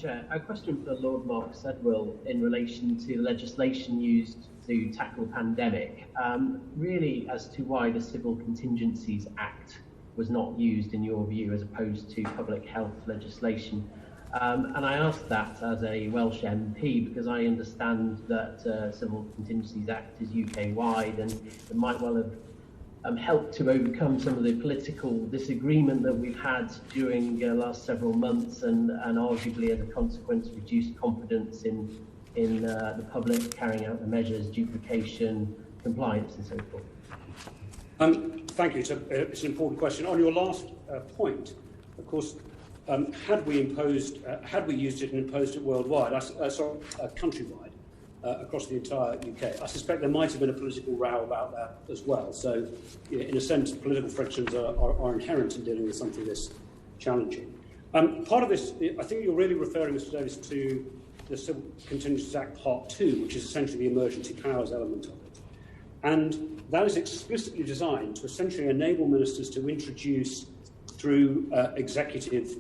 Chair. A question for Lord Mark Sedwill in relation to the legislation used to tackle the pandemic, really as to why the Civil Contingencies Act was not used in your view as opposed to public health legislation. And I ask that as a Welsh MP because I understand that Civil Contingencies Act is UK-wide and it might well have helped to overcome some of the political disagreement that we've had during the last several months and arguably as a consequence reduced confidence in the public carrying out the measures, duplication, compliance and so forth. Thank you. It's an important question. On your last point, of course, had we used it and imposed it worldwide, countrywide, across the entire UK, I suspect there might have been a political row about that as well. So, in a sense, political frictions are inherent in dealing with something this challenging. Part of this, I think you're really referring, Mr. Davis, to the Civil Contingencies Act Part 2, which is essentially the emergency powers element of it. And that is explicitly designed to essentially enable ministers to introduce, through executive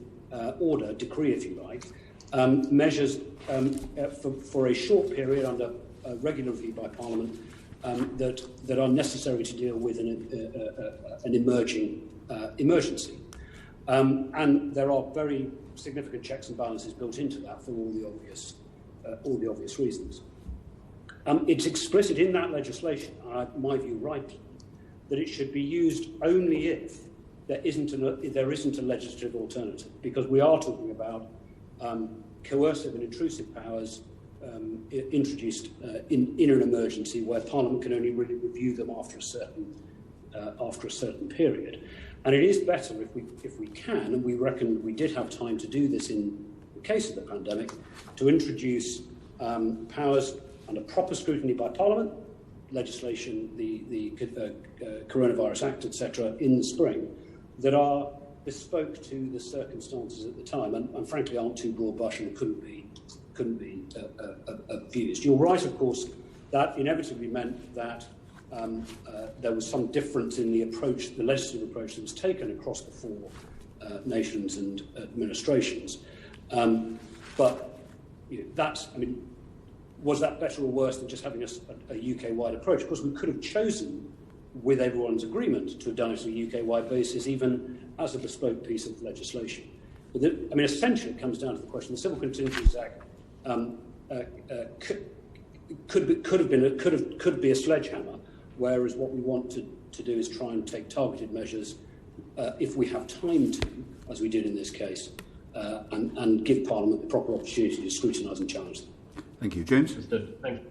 order, decree if you like, measures for a short period under regular review by Parliament that are necessary to deal with an emerging emergency. And there are very significant checks and balances built into that for all the obvious reasons. It's explicit in that legislation, in my view rightly, that it should be used only if there isn't a legislative alternative, because we are talking about coercive and intrusive powers introduced in an emergency where Parliament can only really review them after a certain period. And it is better if we can, and we reckon we did have time to do this in the case of the pandemic, to introduce powers under proper scrutiny by Parliament, legislation, the Coronavirus Act, etc., in the spring, that are bespoke to the circumstances at the time, and frankly aren't too broad-brush and couldn't be abused. You're right, of course, that inevitably meant that there was some difference in the approach, the legislative approach that was taken across the four nations and administrations. But that's, was that better or worse than just having a UK-wide approach? Of course, we could have chosen, with everyone's agreement, to have done it on a UK-wide basis, even as a bespoke piece of legislation. But essentially, it comes down to the question: the Civil Contingencies Act could be a sledgehammer, whereas what we want to do is try and take targeted measures, if we have time to, as we did in this case, and give Parliament the proper opportunity to scrutinise and challenge them. Thank you, James. Understood. Thank you.